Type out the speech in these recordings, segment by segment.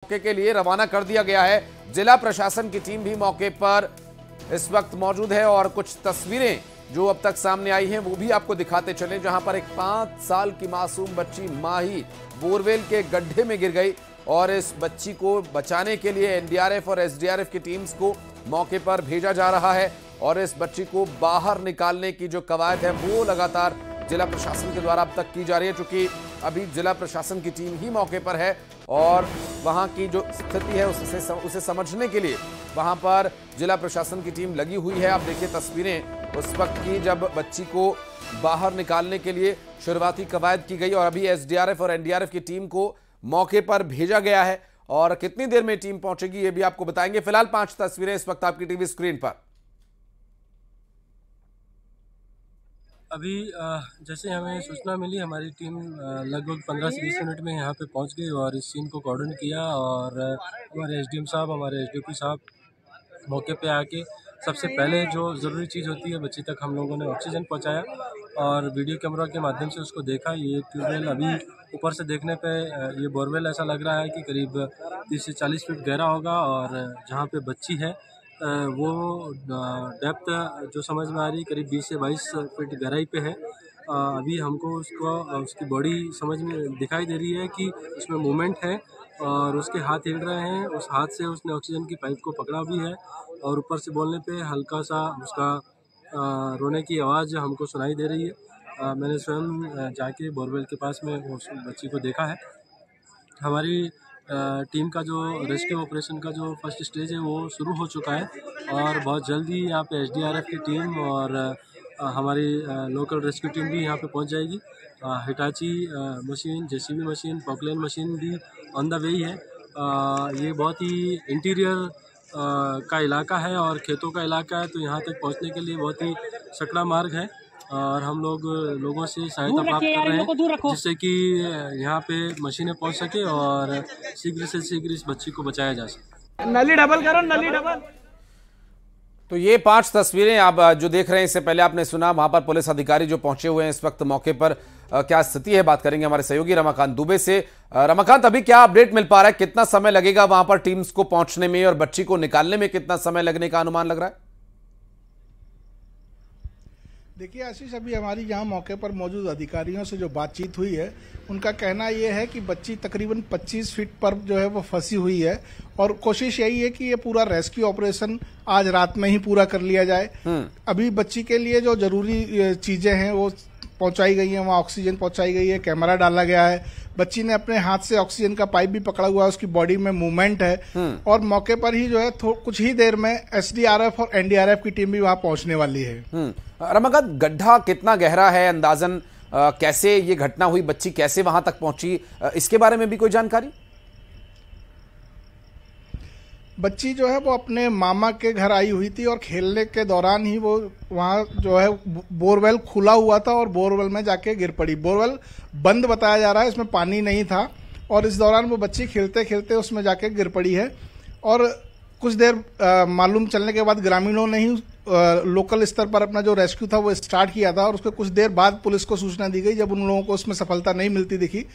मौके के लिए रवाना कर दिया गया है। जिला प्रशासन की टीम भी मौके पर इस वक्त मौजूद है और कुछ तस्वीरें जो अब तक सामने आई हैं वो भी आपको दिखाते चले, जहां पर एक 5 साल की मासूम बच्ची माही बोरवेल के गड्ढे में गिर गई और इस बच्ची को बचाने के लिए एनडीआरएफ और एसडीआरएफ की टीम्स को मौके पर भेजा जा रहा है और इस बच्ची को बाहर निकालने की जो कवायद है वो लगातार जिला प्रशासन के द्वारा अब तक की जा रही है। चूंकि अभी जिला प्रशासन की टीम ही मौके पर है और वहां की जो स्थिति है उसे समझने के लिए वहां पर जिला प्रशासन की टीम लगी हुई है। आप देखिए तस्वीरें उस वक्त की जब बच्ची को बाहर निकालने के लिए शुरुआती कवायद की गई और अभी एसडीआरएफ और एनडीआरएफ की टीम को मौके पर भेजा गया है और कितनी देर में टीम पहुंचेगी ये भी आपको बताएंगे। फिलहाल 5 तस्वीरें इस वक्त आपकी टीवी स्क्रीन पर। अभी जैसे हमें सूचना मिली, हमारी टीम लगभग 15 से 20 मिनट में यहाँ पे पहुँच गई और इस सीन को कॉर्डन किया और हमारे एसडीएम साहब, हमारे एसडीओपी साहब मौके पे आके सबसे पहले जो ज़रूरी चीज़ होती है बच्ची तक हम लोगों ने ऑक्सीजन पहुँचाया और वीडियो कैमरा के माध्यम से उसको देखा। ये ट्यूबवेल अभी ऊपर से देखने पे ये बोरवेल ऐसा लग रहा है कि करीब 30 से 40 फीट गहरा होगा और जहाँ पे बच्ची है वो डेप्थ जो समझ में आ रही करीब 20 से 22 फीट गहराई पे है। अभी हमको उसकी बॉडी समझ में दिखाई दे रही है कि उसमें मूवमेंट है और उसके हाथ हिल रहे हैं। उस हाथ से उसने ऑक्सीजन की पाइप को पकड़ा भी है और ऊपर से बोलने पे हल्का सा उसका रोने की आवाज़ हमको सुनाई दे रही है। मैंने स्वयं जाके बोरवेल के पास में उस बच्ची को देखा है। हमारी टीम का जो रेस्क्यू ऑपरेशन का जो फर्स्ट स्टेज है वो शुरू हो चुका है और बहुत जल्दी यहाँ पे एसडीआरएफ की टीम और हमारी लोकल रेस्क्यू टीम भी यहाँ पे पहुँच जाएगी। Hitachi machine, JCB machine, Poclain machine भी ऑन द वे ही है। ये बहुत ही इंटीरियर का इलाका है और खेतों का इलाका है, तो यहाँ तक पहुँचने के लिए बहुत ही सकड़ा मार्ग है और हम लोगों से सहायता प्राप्त कर रहे हैं जिससे कि यहाँ पे मशीनें पहुँच सके और शीघ्र से शीघ्र इस बच्ची को बचाया जा सके। नली डबल करो, नली डबल। तो ये 5 तस्वीरें आप जो देख रहे हैं, इससे पहले आपने सुना वहां पर पुलिस अधिकारी जो पहुंचे हुए हैं इस वक्त मौके पर क्या स्थिति है बात करेंगे हमारे सहयोगी रमाकांत दुबे से। रमाकांत, अभी क्या अपडेट मिल पा रहा है, कितना समय लगेगा वहां पर टीम्स को पहुंचने में और बच्ची को निकालने में कितना समय लगने का अनुमान लग रहा है? देखिए आशीष, अभी हमारी यहाँ मौके पर मौजूद अधिकारियों से जो बातचीत हुई है उनका कहना ये है कि बच्ची तकरीबन 25 फीट पर जो है वो फंसी हुई है और कोशिश यही है कि ये पूरा रेस्क्यू ऑपरेशन आज रात में ही पूरा कर लिया जाए। अभी बच्ची के लिए जो जरूरी चीजें हैं वो पहुंचाई गई हैं, वहाँ ऑक्सीजन पहुंचाई गई है, कैमरा डाला गया है, बच्ची ने अपने हाथ से ऑक्सीजन का पाइप भी पकड़ा हुआ है, उसकी बॉडी में मूवमेंट है और मौके पर ही जो है कुछ ही देर में एसडीआरएफ और एनडीआरएफ की टीम भी वहाँ पहुंचने वाली है। रमाकांत, गड्ढा कितना गहरा है अंदाजन, कैसे ये घटना हुई, बच्ची कैसे वहां तक पहुंची, इसके बारे में भी कोई जानकारी? बच्ची जो है वो अपने मामा के घर आई हुई थी और खेलने के दौरान ही वो वहाँ जो है बोरवेल खुला हुआ था और बोरवेल में जाके गिर पड़ी। बोरवेल बंद बताया जा रहा है, इसमें पानी नहीं था और इस दौरान वो बच्ची खेलते खेलते उसमें जाके गिर पड़ी है और कुछ देर मालूम चलने के बाद ग्रामीणों ने ही लोकल स्तर पर अपना जो रेस्क्यू था वो स्टार्ट किया था और उसके कुछ देर बाद पुलिस को सूचना दी गई जब उन लोगों को उसमें सफलता नहीं मिलती दिखी,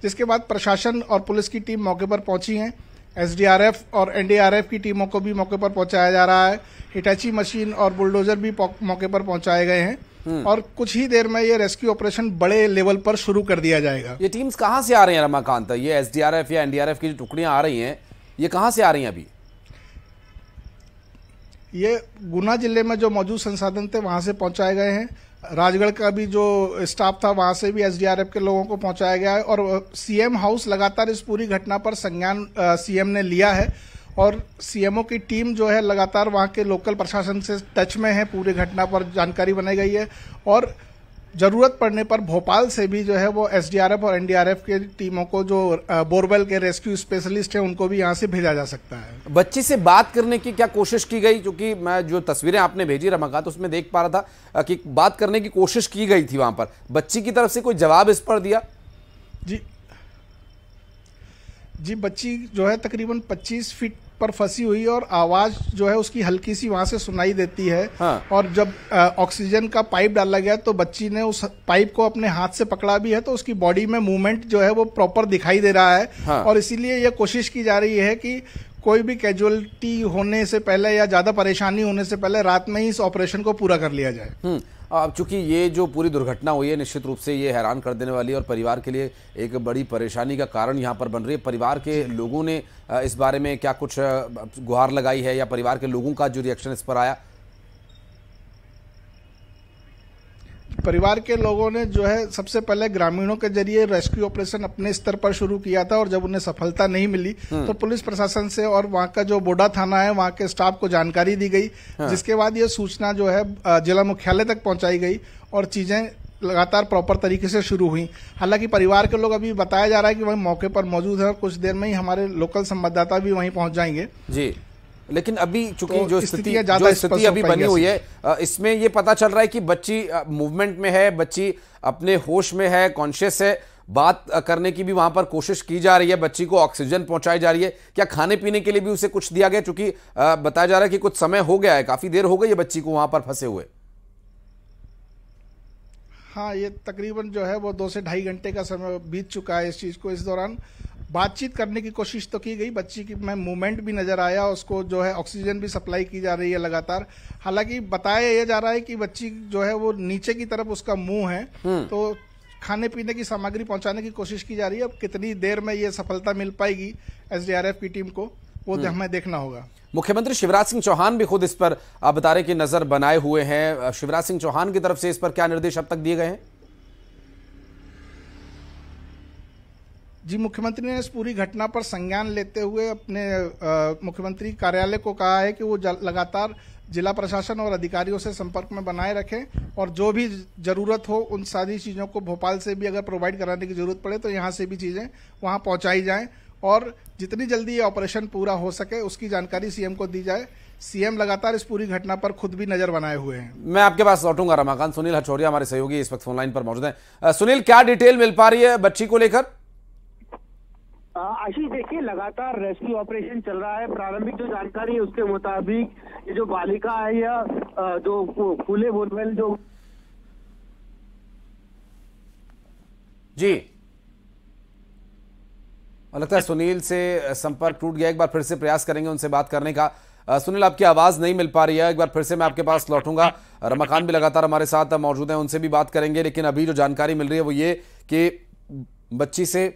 जिसके बाद प्रशासन और पुलिस की टीम मौके पर पहुंची है। एसडीआरएफ और एनडीआरएफ की टीमों को भी मौके पर पहुंचाया जा रहा है। हिटाची मशीन और बुलडोजर भी मौके पर पहुंचाए गए हैं और कुछ ही देर में ये रेस्क्यू ऑपरेशन बड़े लेवल पर शुरू कर दिया जाएगा। ये टीम्स कहां से आ रही हैं रमाकांत? ये एसडीआरएफ या एनडीआरएफ की जो टुकड़ियां आ रही हैं ये कहां से आ रही हैं? अभी ये गुना जिले में जो मौजूद संसाधन थे वहां से पहुंचाए गए हैं। राजगढ़ का भी जो स्टाफ था वहां से भी एसडीआरएफ के लोगों को पहुंचाया गया है और सीएम हाउस लगातार इस पूरी घटना पर संज्ञान सीएम ने लिया है और सीएमओ की टीम जो है लगातार वहां के लोकल प्रशासन से टच में है, पूरी घटना पर जानकारी बनाई गई है और जरूरत पड़ने पर भोपाल से भी जो है वो एसडीआरएफ और एनडीआरएफ के टीमों को जो बोरवेल के रेस्क्यू स्पेशलिस्ट हैं उनको भी यहाँ से भेजा जा सकता है। बच्ची से बात करने की क्या कोशिश की गई? क्योंकि मैं जो तस्वीरें आपने भेजी रमाकांत उसमें देख पा रहा था कि बात करने की कोशिश की गई थी वहां पर, बच्ची की तरफ से कोई जवाब इस पर दिया? जी, बच्ची जो है तकरीबन 25 फीट पर फंसी हुई और आवाज जो है उसकी हल्की सी वहां से सुनाई देती है। हाँ। और जब ऑक्सीजन का पाइप डाला गया तो बच्ची ने उस पाइप को अपने हाथ से पकड़ा भी है, तो उसकी बॉडी में मूवमेंट जो है वो प्रॉपर दिखाई दे रहा है। हाँ। और इसीलिए ये कोशिश की जा रही है कि कोई भी कैजुअलिटी होने से पहले या ज्यादा परेशानी होने से पहले रात में ही इस ऑपरेशन को पूरा कर लिया जाए। अब चूंकि ये जो पूरी दुर्घटना हुई है निश्चित रूप से ये हैरान कर देने वाली है और परिवार के लिए एक बड़ी परेशानी का कारण यहाँ पर बन रही है। परिवार के लोगों ने इस बारे में क्या कुछ गुहार लगाई है या परिवार के लोगों का जो रिएक्शन इस पर आया? परिवार के लोगों ने जो है सबसे पहले ग्रामीणों के जरिए रेस्क्यू ऑपरेशन अपने स्तर पर शुरू किया था और जब उन्हें सफलता नहीं मिली तो पुलिस प्रशासन से और वहां का जो बोडा थाना है वहां के स्टाफ को जानकारी दी गई, जिसके बाद ये सूचना जो है जिला मुख्यालय तक पहुंचाई गई और चीजें लगातार प्रॉपर तरीके से शुरू हुई। हालांकि परिवार के लोग अभी बताया जा रहा है कि वही मौके पर मौजूद है और कुछ देर में ही हमारे लोकल संवाददाता भी वहीं पहुंच जाएंगे। जी, लेकिन अभी चूंकि तो जो स्थिति अभी बनी हुई है इसमें ये पता चल रहा है कि बच्ची मूवमेंट में है, बच्ची अपने होश में है, कॉन्शियस है, बात करने की भी वहां पर कोशिश की जा रही है, बच्ची को ऑक्सीजन पहुंचाई जा रही है। क्या खाने पीने के लिए भी उसे कुछ दिया गया? चूंकि बताया जा रहा है कि कुछ समय हो गया है, काफी देर हो गई है बच्ची को वहां पर फंसे हुए। हाँ, ये तकरीबन जो है वो 2 से ढाई घंटे का समय बीत चुका है इस चीज को। इस दौरान बातचीत करने की कोशिश तो की गई, बच्ची की में मूवमेंट भी नजर आया, उसको जो है ऑक्सीजन भी सप्लाई की जा रही है लगातार। हालांकि बताया यह जा रहा है कि बच्ची जो है वो नीचे की तरफ उसका मुंह है, तो खाने पीने की सामग्री पहुंचाने की कोशिश की जा रही है। अब कितनी देर में ये सफलता मिल पाएगी एसडीआरएफ की टीम को, वो हमें देखना होगा। मुख्यमंत्री शिवराज सिंह चौहान भी खुद इस पर आप बता रहे कि नजर बनाए हुए हैं। शिवराज सिंह चौहान की तरफ से इस पर क्या निर्देश अब तक दिए गए हैं? जी, मुख्यमंत्री ने इस पूरी घटना पर संज्ञान लेते हुए अपने मुख्यमंत्री कार्यालय को कहा है कि वो लगातार जिला प्रशासन और अधिकारियों से संपर्क में बनाए रखें और जो भी जरूरत हो उन सारी चीज़ों को भोपाल से भी अगर प्रोवाइड कराने की जरूरत पड़े तो यहाँ से भी चीज़ें वहाँ पहुँचाई जाएं और जितनी जल्दी ये ऑपरेशन पूरा हो सके उसकी जानकारी सीएम को दी जाए। सीएम लगातार इस पूरी घटना पर खुद भी नजर बनाए हुए हैं। मैं आपके पास लौटूंगा रमाकांत। सुनील हचौरिया हमारे सहयोगी इस वक्त फोनलाइन पर मौजूद हैं। सुनील, क्या डिटेल मिल पा रही है बच्ची को लेकर? आशीष, देखिए लगातार रेस्क्यू ऑपरेशन चल रहा है। प्रारंभिक जो जानकारी है उसके मुताबिक ये जो बालिका है या जो खुले बोरवेल जो जी, लगता है सुनील से संपर्क टूट गया। एक बार फिर से प्रयास करेंगे उनसे बात करने का। सुनील, आपकी आवाज नहीं मिल पा रही है, एक बार फिर से मैं आपके पास लौटूंगा। रमाकांत भी लगातार हमारे साथ मौजूद हैं, उनसे भी बात करेंगे। लेकिन अभी जो जानकारी मिल रही है वो ये कि बच्ची से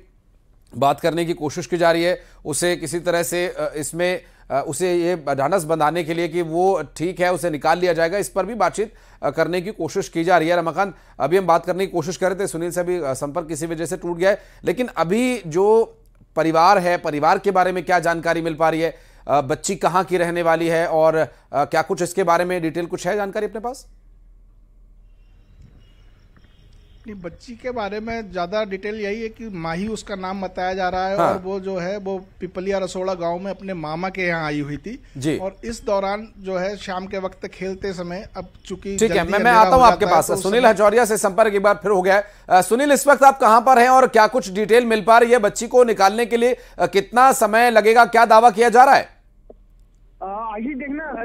बात करने की कोशिश की जा रही है, उसे किसी तरह से इसमें उसे ये ढांढस बंधाने के लिए कि वो ठीक है, उसे निकाल लिया जाएगा, इस पर भी बातचीत करने की कोशिश की जा रही है। रमाकांत, अभी हम बात करने की कोशिश कर रहे थे, सुनील से अभी संपर्क किसी वजह से टूट गया है। लेकिन अभी जो परिवार है, परिवार के बारे में क्या जानकारी मिल पा रही है? बच्ची कहाँ की रहने वाली है और क्या कुछ इसके बारे में डिटेल कुछ है जानकारी अपने पास? बच्ची के बारे में ज्यादा डिटेल यही है कि माही उसका नाम बताया जा रहा है। हाँ। और वो जो है वो पिपलिया रसोड़ा गांव में अपने मामा के यहाँ आई हुई थी जी। और इस दौरान जो है शाम के वक्त खेलते समय, अब चूंकि ठीक है, मैं आता हूं आपके पास। सुनील हचौरिया से संपर्क एक बार फिर हो गया है। सुनील, इस वक्त आप कहां पर हैं और क्या कुछ डिटेल मिल पा रही है? बच्ची को निकालने के लिए कितना समय लगेगा, क्या दावा किया जा रहा है? आशीष,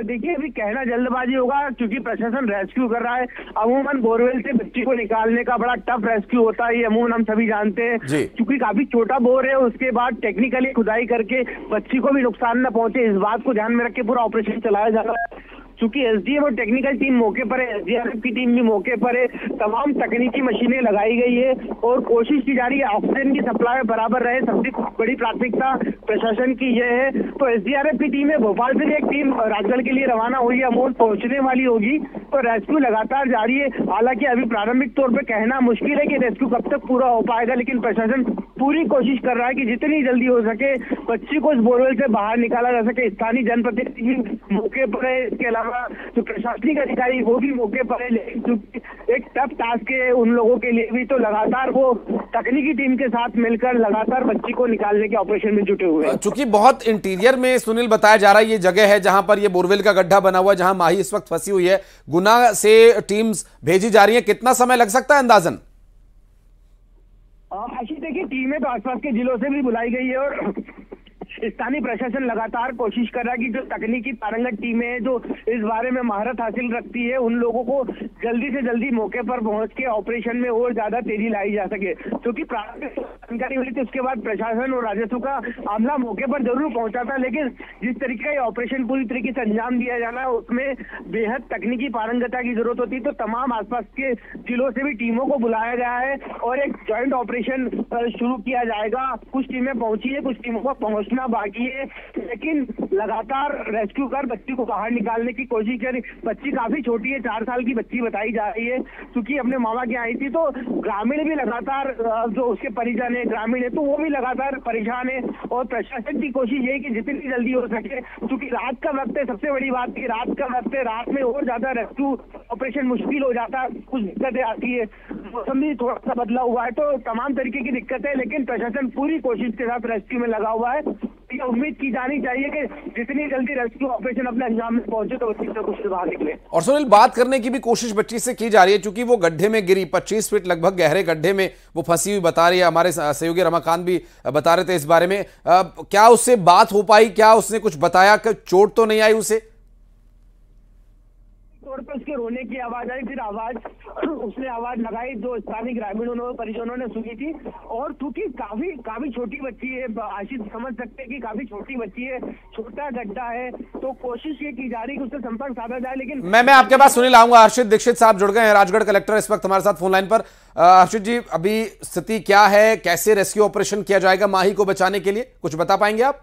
देखिए अभी कहना जल्दबाजी होगा क्योंकि प्रशासन रेस्क्यू कर रहा है। अमूमन बोरवेल से बच्ची को निकालने का बड़ा टफ रेस्क्यू होता है, ये अमूमन हम सभी जानते हैं। क्योंकि काफी छोटा बोर है, उसके बाद टेक्निकली खुदाई करके बच्ची को भी नुकसान न पहुंचे, इस बात को ध्यान में रख के पूरा ऑपरेशन चलाया जा रहा है। क्योंकि एसडीएम और टेक्निकल टीम मौके पर है, एसडीआरएफ की टीम भी मौके पर है, तमाम तकनीकी मशीनें लगाई गई है और कोशिश की जा रही है ऑक्सीजन की सप्लाई बराबर रहे। सबसे बड़ी प्राथमिकता प्रशासन की यह है। तो एसडीआरएफ की टीम है, भोपाल से एक टीम राजगढ़ के लिए रवाना हुई है, अमूल पहुंचने वाली होगी। तो रेस्क्यू लगातार जारी है। हालांकि अभी प्रारंभिक तौर पर कहना मुश्किल है कि रेस्क्यू कब तक पूरा हो पाएगा, लेकिन प्रशासन पूरी कोशिश कर रहा है कि जितनी जल्दी हो सके बच्ची को इस बोरवेल से बाहर निकाला जा सके। स्थानीय जनप्रतिनिधि मौके पर है, इसके अलावा जो प्रशासनिक अधिकारी वो भी मौके पर है, लेकिन क्योंकि एक टफ टास्क है उन लोगों के लिए भी, तो लगातार वो तकनीकी टीम के साथ मिलकर लगातार बच्ची को निकालने के ऑपरेशन में जुटे हुए हैं। चूंकि बहुत इंटीरियर में सुनील बताया जा रहा है ये जगह है जहां पर ये बोरवेल का गड्ढा बना हुआ है, जहां माही इस वक्त फंसी हुई है, गुना से टीम्स भेजी जा रही है, कितना समय लग सकता है अंदाजन? देखिए टीमें तो आसपास के जिलों से भी बुलाई गई है और स्थानीय प्रशासन लगातार कोशिश कर रहा है कि जो तकनीकी पारंगत टीमें हैं जो इस बारे में महारत हासिल रखती है, उन लोगों को जल्दी से जल्दी मौके पर पहुंच के ऑपरेशन में और ज्यादा तेजी लाई जा सके। क्योंकि प्रारंभिक जानकारी मिली थी, उसके बाद प्रशासन और राजस्व का अमला मौके पर जरूर पहुंचा था, लेकिन जिस तरीके का ऑपरेशन पूरी तरीके से अंजाम दिया जाना है उसमें बेहद तकनीकी पारंगतता की जरूरत होती है। तो तमाम आसपास के जिलों से भी टीमों को बुलाया गया है और एक जॉइंट ऑपरेशन शुरू किया जाएगा। कुछ टीमें पहुंची है, कुछ टीमों को पहुंचना बाकी है, लेकिन लगातार रेस्क्यू कर बच्ची को बाहर निकालने की कोशिश करी। बच्ची काफी छोटी है, 4 साल की बच्ची बताई जा रही है, क्योंकि अपने मामा के आई थी। तो ग्रामीण भी लगातार, जो उसके परिजन है ग्रामीण है, तो वो भी लगातार परेशान है और प्रशासन की कोशिश ये कि जितनी जल्दी हो सके, क्योंकि रात का वक्त है, सबसे बड़ी बात की रात का वक्त है, रात में और ज्यादा रेस्क्यू ऑपरेशन मुश्किल हो जाता है, कुछ दिक्कतें आती है, मौसम भी थोड़ा सा बदला हुआ है, तो तमाम तरीके की दिक्कत है, लेकिन प्रशासन पूरी कोशिश के साथ रेस्क्यू में लगा हुआ है। ये उम्मीद की जानी चाहिए कि जितनी जल्दी रेस्क्यू ऑपरेशन अपने अंजाम में पहुंचे तो बच्ची से कुछ बाहर निकले। और सुनील, बात करने की भी कोशिश बच्ची से की जा रही है, क्योंकि वो गड्ढे में गिरी, 25 फीट लगभग गहरे गड्ढे में वो फंसी हुई बता रही है। हमारे सहयोगी रमाकांत भी बता रहे थे इस बारे में। क्या उससे बात हो पाई? क्या उसने कुछ बताया कि चोट तो नहीं आई उसे? तौर पर उसके रोने की आवाज आई, फिर उसने आवाज लगाई, जो स्थानीय ग्रामीणों ने परिजनों ने सुनी थी। और क्योंकि काफी छोटी बच्ची है, आशीष समझ सकते हैं कि काफी छोटी बच्ची है, छोटा गड्ढा है, तो कोशिश ये की जा रही है कि उससे संपर्क साधा जाए। लेकिन मैं आपके पास सुनील आऊंगा। हर्षित दीक्षित साहब जुड़ गए हैं, राजगढ़ कलेक्टर इस वक्त हमारे साथ फोन लाइन पर। हर्षित जी, अभी स्थिति क्या है? कैसे रेस्क्यू ऑपरेशन किया जाएगा माही को बचाने के लिए, कुछ बता पाएंगे आप?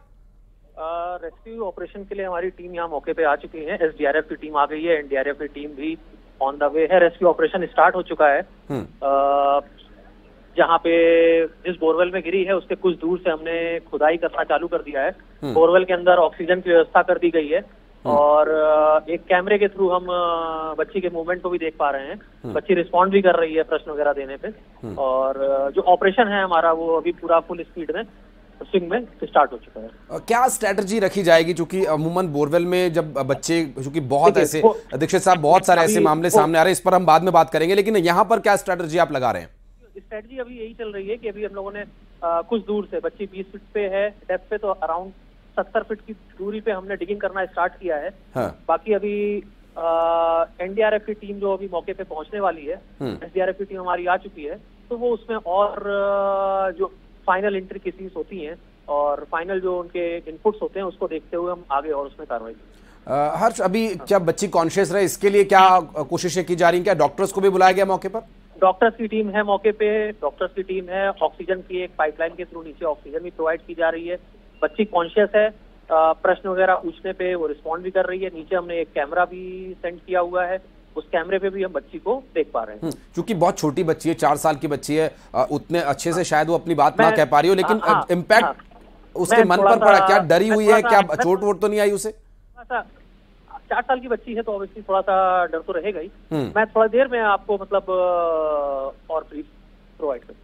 रेस्क्यू ऑपरेशन के लिए हमारी टीम यहाँ मौके पे आ चुकी है। एसडीआरएफ की टीम आ गई है, एनडीआरएफ की टीम भी ऑन द वे है। रेस्क्यू ऑपरेशन स्टार्ट हो चुका है। जहाँ पे जिस बोरवेल में गिरी है उसके कुछ दूर से हमने खुदाई करना चालू कर दिया है। बोरवेल के अंदर ऑक्सीजन की व्यवस्था कर दी गई है और एक कैमरे के थ्रू हम बच्ची के मूवमेंट को भी देख पा रहे हैं। बच्ची रिस्पॉन्ड भी कर रही है प्रश्न वगैरह देने पे। और जो ऑपरेशन है हमारा वो अभी पूरा फुल स्पीड में स्विंग में स्टार्ट हो चुका है। क्या स्ट्रेटजी रखी जाएगी? क्योंकि अमूमन बोरवेल में जब बच्चे, क्योंकि बहुत ऐसे दीक्षित साहब बहुत सारे ऐसे मामले सामने आ रहे हैं, इस पर हम बाद में बात करेंगे, लेकिन यहाँ पर क्या स्ट्रेटजी आप लगा रहे हैं? स्ट्रेटजी अभी यही चल रही है कि अभी हम लोगों ने कुछ दूर से, बच्ची 20 फीट पे है डेप्थ पे, तो अराउंड 70 फीट की दूरी पे हमने डिगिंग करना स्टार्ट किया है। बाकी अभी एनडीआरएफ की टीम जो अभी मौके पे पहुंचने वाली है, एसडीआरएफ की टीम हमारी आ चुकी है, तो वो उसमें और जो फाइनल इंट्रिकेसीज होती हैं और फाइनल जो उनके इनपुट्स होते हैं उसको देखते हुए हम आगे और उसमें कार्रवाई करेंगे। हर्ष, अभी क्या बच्ची कॉन्शियस रहे, इसके लिए क्या कोशिशें की जा रही हैं? क्या डॉक्टर्स को भी बुलाया गया मौके पर? डॉक्टर्स की टीम है मौके पे, डॉक्टर्स की टीम है। ऑक्सीजन की एक पाइपलाइन के थ्रू नीचे ऑक्सीजन भी प्रोवाइड की जा रही है। बच्ची कॉन्शियस है, प्रश्न वगैरह पूछने पे वो रिस्पॉन्ड भी कर रही है। नीचे हमने एक कैमरा भी सेंड किया हुआ है, उस कैमरे पे भी हम बच्ची को देख पा रहे हैं। क्योंकि बहुत छोटी बच्ची है, 4 साल की बच्ची है, उतने अच्छे से शायद वो अपनी बात ना कह पा रही हो, लेकिन इम्पैक्ट उसके मन पर पड़ा? क्या डरी हुई है? क्या चोट वोट तो नहीं आई उसे? 4 साल की बच्ची है तो ऑब्वियसली थोड़ा सा डर तो रहेगा ही। मैं थोड़ा देर में आपको मतलब और ब्रीफ प्रोवाइड करूँ।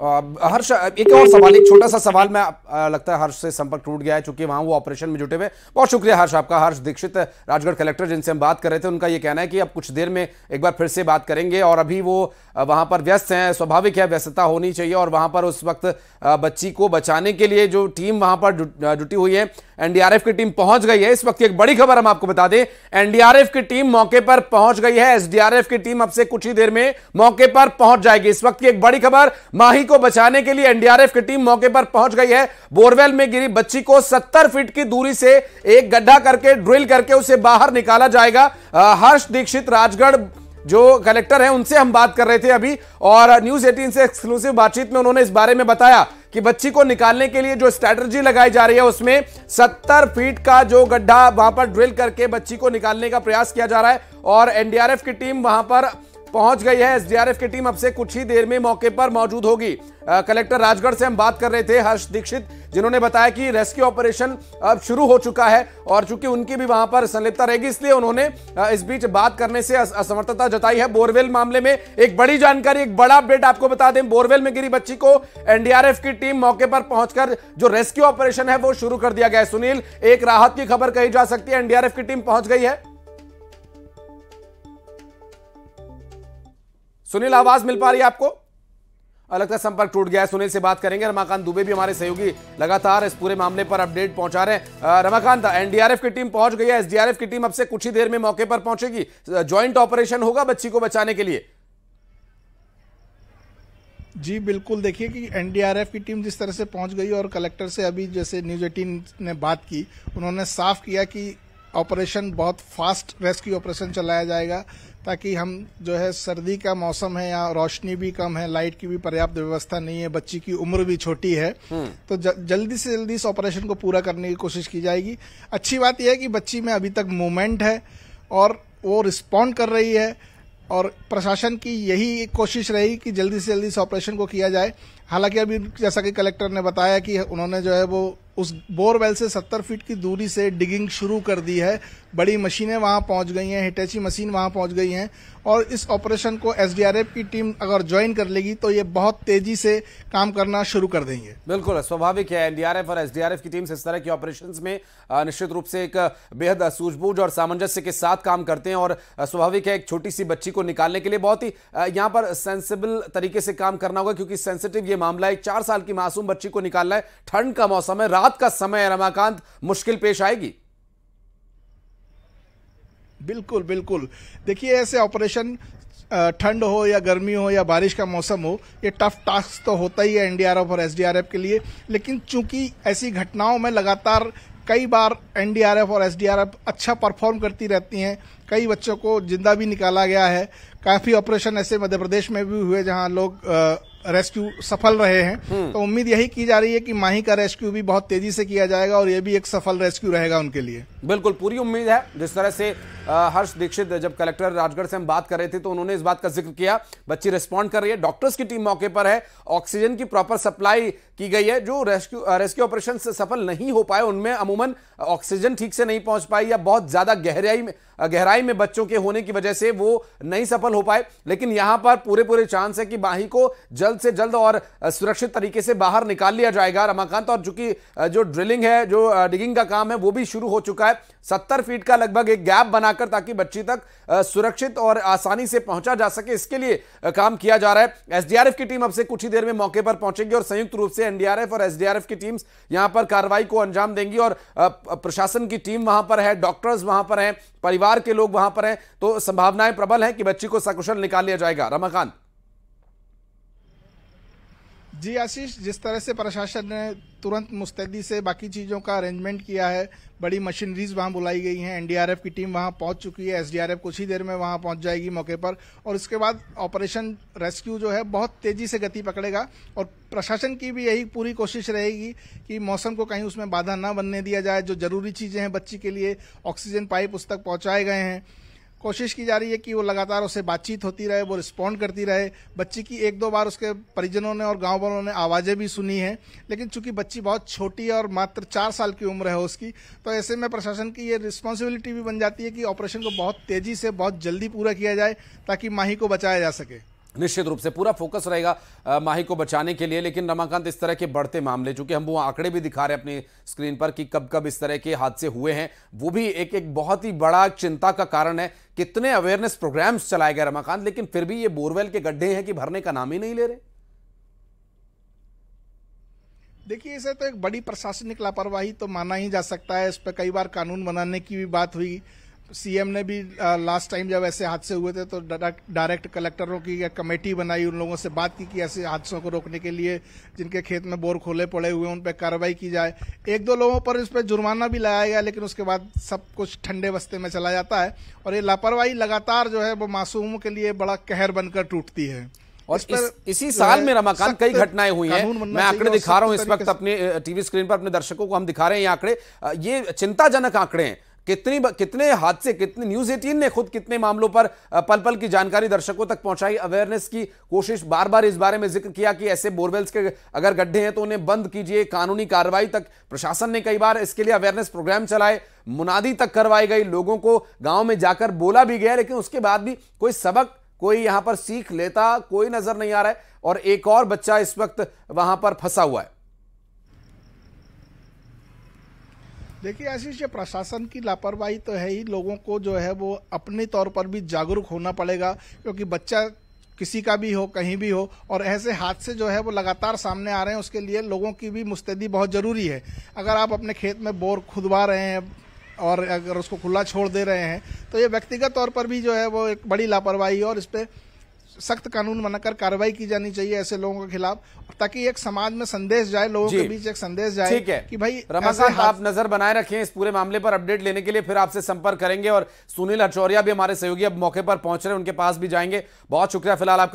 हर्ष, एक और सवाल, एक छोटा सा सवाल, मैं लगता है हर्ष से संपर्क टूट गया है चूंकि वहां वो ऑपरेशन में जुटे हुए। बहुत शुक्रिया हर्ष आपका। हर्ष दीक्षित, राजगढ़ कलेक्टर, जिनसे हम बात कर रहे थे, उनका ये कहना है कि अब कुछ देर में एक बार फिर से बात करेंगे और अभी वो वहां पर व्यस्त हैं। स्वाभाविक है, व्यस्तता होनी चाहिए और वहां पर उस वक्त बच्ची को बचाने के लिए जो टीम वहां पर जुटी हुई है, एनडीआरएफ की टीम पहुंच गई है। इस वक्त एक बड़ी खबर हम आपको बता दें, एनडीआरएफ की टीम मौके पर पहुंच गई है। एसडीआरएफ की टीम अब से कुछ ही देर में मौके पर पहुंच जाएगी। इस वक्त की एक बड़ी खबर, माही को बचाने के लिए एनडीआरएफ की टीम मौके पर पहुंच गई है। बोरवेल में गिरी बच्ची को 70 फीट की दूरी से एक गड्ढा करके, ड्रिल करके उसे बाहर निकाला जाएगा। हर्ष दीक्षित, राजगढ़ जो कलेक्टर हैं, उनसे हम बात कर रहे थे अभी, और न्यूज 18 से एक्सक्लूसिव बातचीत में उन्होंने इस बारे में बताया कि बच्ची को निकालने के लिए जो स्ट्रैटेजी लगाई जा रही है उसमें 70 फीट का जो गड्ढा वहां पर ड्रिल करके बच्ची को निकालने का प्रयास किया जा रहा है और एनडीआरएफ की टीम वहां पर पहुंच गई है। एसडीआरएफ की टीम अब से कुछ ही देर में मौके पर मौजूद होगी। कलेक्टर राजगढ़ से हम बात कर रहे थे हर्ष दीक्षित, जिन्होंने बताया कि रेस्क्यू ऑपरेशन अब शुरू हो चुका है और चूंकि उनकी भी वहां पर संलिप्तता रहेगी, इसलिए उन्होंने इस बीच बात करने से असमर्थता जताई है। बोरवेल मामले में एक बड़ी जानकारी, एक बड़ा अपडेट आपको बता दें, बोरवेल में गिरी बच्ची को एनडीआरएफ की टीम मौके पर पहुंचकर जो रेस्क्यू ऑपरेशन है वो शुरू कर दिया गया है। सुनील, एक राहत की खबर कही जा सकती है, एनडीआरएफ की टीम पहुंच गई है। सुनील, आवाज मिल पा रही है आपको? लगता है संपर्क टूट गया है। सुनील से बात करेंगे। रमाकांत दुबे भी हमारे सहयोगी लगातार इस पूरे मामले पर अपडेट पहुंचा रहे हैं। रमाकांत, एनडीआरएफ की टीम पहुंच गई है, एसडीआरएफ की टीम अब से कुछ ही देर में मौके पर पहुंचेगी। ज्वाइंट ऑपरेशन होगा बच्ची को बचाने के लिए। जी बिल्कुल, देखिए कि एनडीआरएफ की टीम जिस तरह से पहुंच गई और कलेक्टर से अभी जैसे न्यूज 18 ने बात की, उन्होंने साफ किया कि ऑपरेशन बहुत फास्ट रेस्क्यू ऑपरेशन चलाया जाएगा, ताकि हम जो है सर्दी का मौसम है, यहाँ रोशनी भी कम है, लाइट की भी पर्याप्त व्यवस्था नहीं है, बच्ची की उम्र भी छोटी है, तो जल्दी से जल्दी इस ऑपरेशन को पूरा करने की कोशिश की जाएगी। अच्छी बात यह है कि बच्ची में अभी तक मूवमेंट है और वो रिस्पॉन्ड कर रही है, और प्रशासन की यही कोशिश रही कि जल्दी से जल्दी इस ऑपरेशन को किया जाए। हालांकि अभी जैसा कि कलेक्टर ने बताया कि उन्होंने जो है वो उस बोरवेल से 70 फीट की दूरी से डिगिंग शुरू कर दी है। बड़ी मशीनें वहां पहुंच गई हैं, हिटैची मशीन वहां पहुंच गई हैं, और इस ऑपरेशन को एसडीआरएफ की टीम अगर ज्वाइन कर लेगी तो ये बहुत तेजी से काम करना शुरू कर देंगे। बिल्कुल स्वाभाविक है, एनडीआरएफ और एसडीआरएफ की टीम इस तरह की ऑपरेशंस में निश्चित रूप से एक बेहद सूझबूझ और सामंजस्य के साथ काम करते हैं, और स्वाभाविक है एक छोटी सी बच्ची को निकालने के लिए बहुत ही यहां पर सेंसिबल तरीके से काम करना होगा, क्योंकि सेंसिटिव ये मामला है। 4 साल की मासूम बच्ची को निकालना है, ठंड का मौसम है, रात का समय है। रमाकांत, मुश्किल पेश आएगी। बिल्कुल बिल्कुल, देखिए ऐसे ऑपरेशन ठंड हो या गर्मी हो या बारिश का मौसम हो, ये टफ टास्क तो होता ही है एनडीआरएफ और एसडीआरएफ के लिए। लेकिन चूंकि ऐसी घटनाओं में लगातार कई बार एनडीआरएफ और एसडीआरएफ अच्छा परफॉर्म करती रहती हैं, कई बच्चों को जिंदा भी निकाला गया है। काफी ऑपरेशन ऐसे मध्य प्रदेश में भी हुए जहां लोग रेस्क्यू सफल रहे हैं, तो उम्मीद यही की जा रही है कि माही का रेस्क्यू भी बहुत तेजी से किया जाएगा और ये भी एक सफल रेस्क्यू रहेगा उनके लिए। बिल्कुल पूरी उम्मीद है। जिस तरह से हर्ष दीक्षित, जब कलेक्टर राजगढ़ से हम बात कर रहे थे तो उन्होंने इस बात का जिक्र किया, बच्ची रिस्पॉन्ड कर रही है, डॉक्टर्स की टीम मौके पर है, ऑक्सीजन की प्रॉपर सप्लाई की गई है। जो रेस्क्यू ऑपरेशन से सफल नहीं हो पाए उनमें अमूमन ऑक्सीजन ठीक से नहीं पहुंच पाई, या बहुत ज्यादा गहराई में बच्चों के होने की वजह से वो नहीं सफल हो पाए। लेकिन यहां पर पूरे चांस है कि माही को जल्द से जल्द और सुरक्षित तरीके से बाहर निकाल लिया जाएगा। रमाकांत, और चूंकि जो ड्रिलिंग है, जो डिगिंग का काम है, वो भी शुरू हो चुका है। 70 फीट का लगभग एक गैप बनाकर ताकि बच्ची तक सुरक्षित और आसानी से पहुंचा जा सके, इसके लिए काम किया जा रहा है। एसडीआरएफ की टीम अब से कुछ ही देर में मौके पर पहुंचेगी और संयुक्त रूप से एनडीआरएफ और एसडीआरएफ की टीम्स यहां पर कार्रवाई को अंजाम देंगी, और प्रशासन की टीम वहां पर है, डॉक्टर्स वहां पर हैं, परिवार के लोग वहां पर हैं, तो संभावनाएं प्रबल हैं कि बच्ची को सकुशल निकाल लिया जाएगा। रमाकांत जी आशीष, जिस तरह से प्रशासन ने तुरंत मुस्तैदी से बाकी चीज़ों का अरेंजमेंट किया है, बड़ी मशीनरीज वहां बुलाई गई हैं, एनडीआरएफ की टीम वहां पहुंच चुकी है, एसडीआरएफ कुछ ही देर में वहां पहुंच जाएगी मौके पर, और इसके बाद ऑपरेशन रेस्क्यू जो है बहुत तेजी से गति पकड़ेगा। और प्रशासन की भी यही पूरी कोशिश रहेगी कि मौसम को कहीं उसमें बाधा न बनने दिया जाए। जो जरूरी चीज़ें हैं बच्ची के लिए, ऑक्सीजन पाइप उस तक पहुंचाए गए हैं, कोशिश की जा रही है कि वो लगातार उससे बातचीत होती रहे, वो रिस्पॉन्ड करती रहे। बच्ची की 1-2 बार उसके परिजनों ने और गांव वालों ने आवाज़ें भी सुनी हैं, लेकिन चूंकि बच्ची बहुत छोटी है और मात्र 4 साल की उम्र है उसकी, तो ऐसे में प्रशासन की ये रिस्पॉन्सिबिलिटी भी बन जाती है कि ऑपरेशन को बहुत तेजी से बहुत जल्दी पूरा किया जाए ताकि माही को बचाया जा सके। निश्चित रूप से पूरा फोकस रहेगा माही को बचाने के लिए। लेकिन रमाकांत, इस तरह के बढ़ते मामले, चूंकि हम वो आंकड़े भी दिखा रहे हैं अपनी स्क्रीन पर कि कब कब इस तरह के हादसे हुए हैं, वो भी एक बहुत ही बड़ा चिंता का कारण है। कितने अवेयरनेस प्रोग्राम्स चलाए गए रमाकांत, लेकिन फिर भी ये बोरवेल के गड्ढे हैं कि भरने का नाम ही नहीं ले रहे। देखिए, इसे तो एक बड़ी प्रशासनिक लापरवाही तो माना ही जा सकता है। इस पर कई बार कानून बनाने की भी बात हुई। सीएम ने भी लास्ट टाइम जब ऐसे हादसे हुए थे तो डायरेक्ट कलेक्टरों की एक कमेटी बनाई, उन लोगों से बात की कि ऐसे हादसों को रोकने के लिए जिनके खेत में बोर खोले पड़े हुए हैं उन पर कार्रवाई की जाए। 1-2 लोगों पर इस पर जुर्माना भी लगाया गया, लेकिन उसके बाद सब कुछ ठंडे बस्ते में चला जाता है, और ये लापरवाही लगातार जो है वो मासूमों के लिए बड़ा कहर बनकर टूटती है। और इसी साल में रमाकांत कई घटनाएं हुई हैं। मैं आंकड़े दिखा रहा हूं इस वक्त अपने टीवी स्क्रीन पर, अपने दर्शकों को हम दिखा रहे हैं ये आंकड़े। ये चिंताजनक आंकड़े हैं। कितने हादसे, कितने न्यूज 18 ने खुद कितने मामलों पर पल पल की जानकारी दर्शकों तक पहुंचाई, अवेयरनेस की कोशिश, बार बार इस बारे में जिक्र किया कि ऐसे बोरवेल्स के अगर गड्ढे हैं तो उन्हें बंद कीजिए, कानूनी कार्रवाई तक प्रशासन ने कई बार इसके लिए अवेयरनेस प्रोग्राम चलाए, मुनादी तक करवाई गई, लोगों को गांव में जाकर बोला भी गया, लेकिन उसके बाद भी कोई सबक, कोई यहां पर सीख लेता कोई नजर नहीं आ रहा है। और एक और बच्चा इस वक्त वहां पर फंसा हुआ है। देखिए आशीष, ये प्रशासन की लापरवाही तो है ही। लोगों को जो है वो अपने तौर पर भी जागरूक होना पड़ेगा, क्योंकि बच्चा किसी का भी हो, कहीं भी हो, और ऐसे हादसे जो है वो लगातार सामने आ रहे हैं। उसके लिए लोगों की भी मुस्तैदी बहुत जरूरी है। अगर आप अपने खेत में बोर खुदवा रहे हैं और अगर उसको खुला छोड़ दे रहे हैं तो ये व्यक्तिगत तौर पर भी जो है वो एक बड़ी लापरवाही है और इस पे सख्त कानून बनाकर कार्रवाई की जानी चाहिए ऐसे लोगों के खिलाफ, ताकि एक समाज में संदेश जाए, लोगों के बीच एक संदेश जाए। ठीक है कि भाई रमाकांत, आप नजर बनाए रखें इस पूरे मामले पर। अपडेट लेने के लिए फिर आपसे संपर्क करेंगे और सुनील अचौरिया भी हमारे सहयोगी अब मौके पर पहुंच रहे हैं, उनके पास भी जाएंगे। बहुत शुक्रिया फिलहाल आपका।